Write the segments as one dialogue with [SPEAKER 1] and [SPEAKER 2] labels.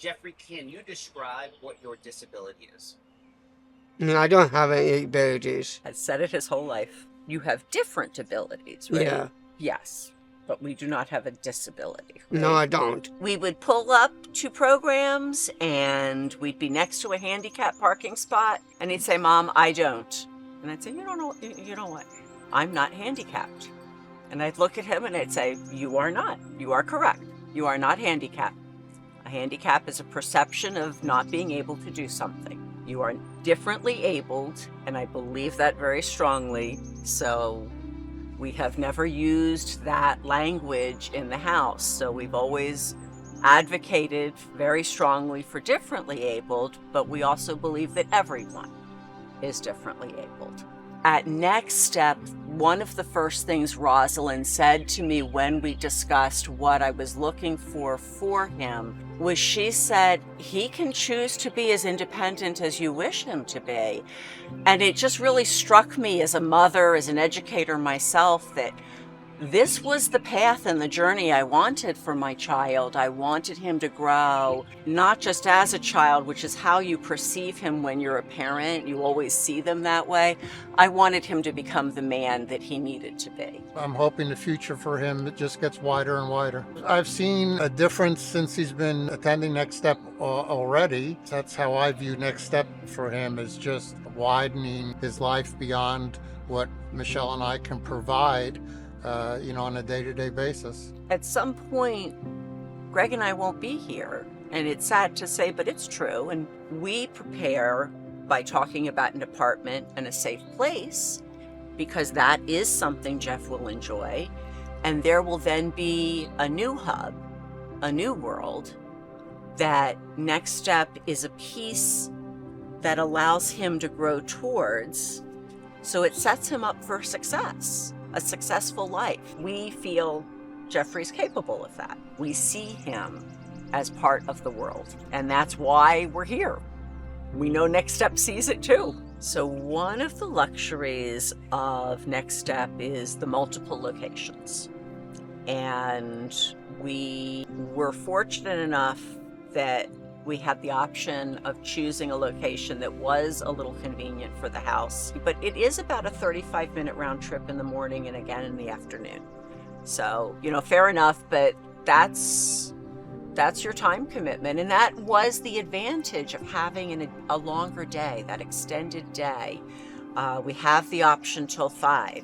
[SPEAKER 1] Jeffrey, can you describe what your disability is?
[SPEAKER 2] No, I don't have any abilities.
[SPEAKER 3] Has said it his whole life. You have different abilities, right?
[SPEAKER 2] Yeah.
[SPEAKER 3] Yes, but we do not have a disability. Right?
[SPEAKER 2] No, I don't.
[SPEAKER 3] We would pull up to programs and we'd be next to a handicap parking spot and he'd say, "Mom, I don't." And I'd say, you know what? I'm not handicapped. And I'd look at him and I'd say, "You are not. You are correct. You are not handicapped. A handicap is a perception of not being able to do something. You are differently abled," and I believe that very strongly. So we have never used that language in the house. So we've always advocated very strongly for differently abled, but we also believe that everyone is differently abled. At Next Step, one of the first things Rosalind said to me when we discussed what I was looking for him was she said, "He can choose to be as independent as you wish him to be." And it just really struck me as a mother, as an educator myself, that this was the path and the journey I wanted for my child. I wanted him to grow, not just as a child, which is how you perceive him when you're a parent. You always see them that way. I wanted him to become the man that he needed to be.
[SPEAKER 4] I'm hoping the future for him it just gets wider and wider. I've seen a difference since he's been attending Next Step already. That's how I view Next Step for him, is just widening his life beyond what Michelle and I can provide on a day-to-day basis.
[SPEAKER 3] At some point, Greg and I won't be here. And it's sad to say, but it's true. And we prepare by talking about an apartment and a safe place, because that is something Jeff will enjoy. And there will then be a new hub, a new world, that Next Step is a piece that allows him to grow towards. So it sets him up for success. A successful life. We feel Jeffrey's capable of that. We see him as part of the world, and that's why we're here. We know Next Step sees it too. So one of the luxuries of Next Step is the multiple locations. And we were fortunate enough that we had the option of choosing a location that was a little convenient for the house. But it is about a 35-minute round trip in the morning and again in the afternoon. So, fair enough, but that's your time commitment. And that was the advantage of having a longer day, that extended day. We have the option till 5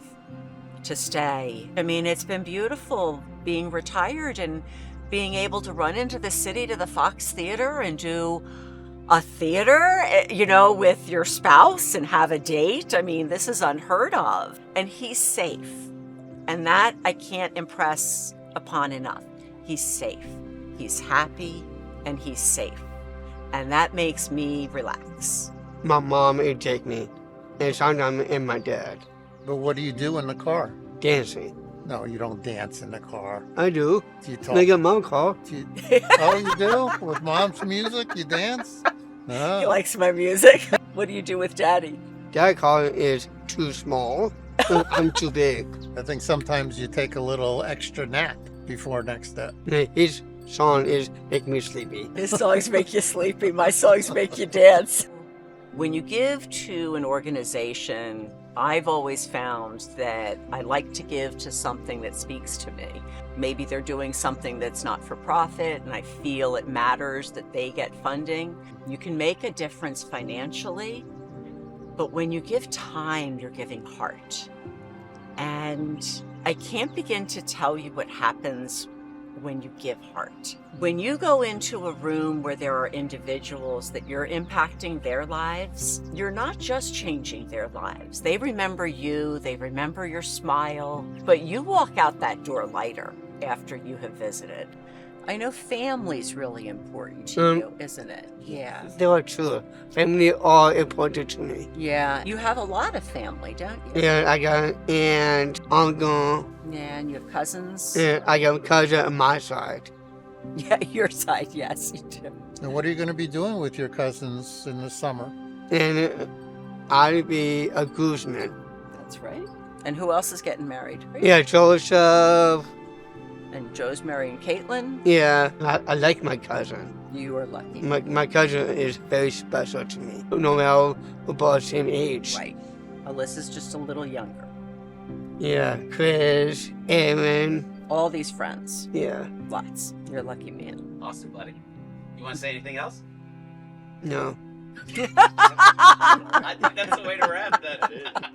[SPEAKER 3] to stay. I mean, it's been beautiful being retired and being able to run into the city to the Fox Theater and do a theater, with your spouse and have a date. I mean, this is unheard of. And he's safe. And that I can't impress upon enough. He's safe. He's happy and he's safe. And that makes me relax.
[SPEAKER 2] My mom would take me, and sometimes and my dad.
[SPEAKER 4] But what do you do in the car?
[SPEAKER 2] Dancing.
[SPEAKER 4] No, you don't dance in the car.
[SPEAKER 2] I do.
[SPEAKER 4] Do you talk?
[SPEAKER 2] Make a mom call.
[SPEAKER 4] Oh, you do? With mom's music, you dance? No.
[SPEAKER 3] He likes my music. What do you do with Daddy?
[SPEAKER 2] Dad call is too small. I'm too big.
[SPEAKER 4] I think sometimes you take a little extra nap before Next Step.
[SPEAKER 2] His song is make me sleepy.
[SPEAKER 3] His songs make you sleepy. My songs make you dance. When you give to an organization, I've always found that I like to give to something that speaks to me. Maybe they're doing something that's not for profit and I feel it matters that they get funding. You can make a difference financially, but when you give time, you're giving heart. And I can't begin to tell you what happens when you give heart. When you go into a room where there are individuals that you're impacting their lives, you're not just changing their lives. They remember you, they remember your smile, but you walk out that door lighter after you have visited. I know family's really important to you, isn't it? Yeah.
[SPEAKER 2] They are true. Family are important to me.
[SPEAKER 3] Yeah. You have a lot of family, don't you?
[SPEAKER 2] Yeah, I got an aunt, uncle.
[SPEAKER 3] Yeah, and you have cousins?
[SPEAKER 2] And I got a cousin on my side.
[SPEAKER 3] Yeah, your side, yes, you do.
[SPEAKER 4] And what are you going to be doing with your cousins in the summer?
[SPEAKER 2] And I'll be a groomsman.
[SPEAKER 3] That's right. And who else is getting married? Right?
[SPEAKER 2] Yeah, Joseph,
[SPEAKER 3] And Joe's marrying Caitlin.
[SPEAKER 2] Yeah, I like my cousin.
[SPEAKER 3] You are lucky.
[SPEAKER 2] My cousin is very special to me. No matter we're about the same age.
[SPEAKER 3] Right. Alyssa's just a little younger.
[SPEAKER 2] Yeah, Chris, Aaron.
[SPEAKER 3] All these friends.
[SPEAKER 2] Yeah,
[SPEAKER 3] Lots. You're a lucky man.
[SPEAKER 1] Awesome, buddy. You want to say anything else?
[SPEAKER 2] no.
[SPEAKER 1] I think that's the way to wrap that.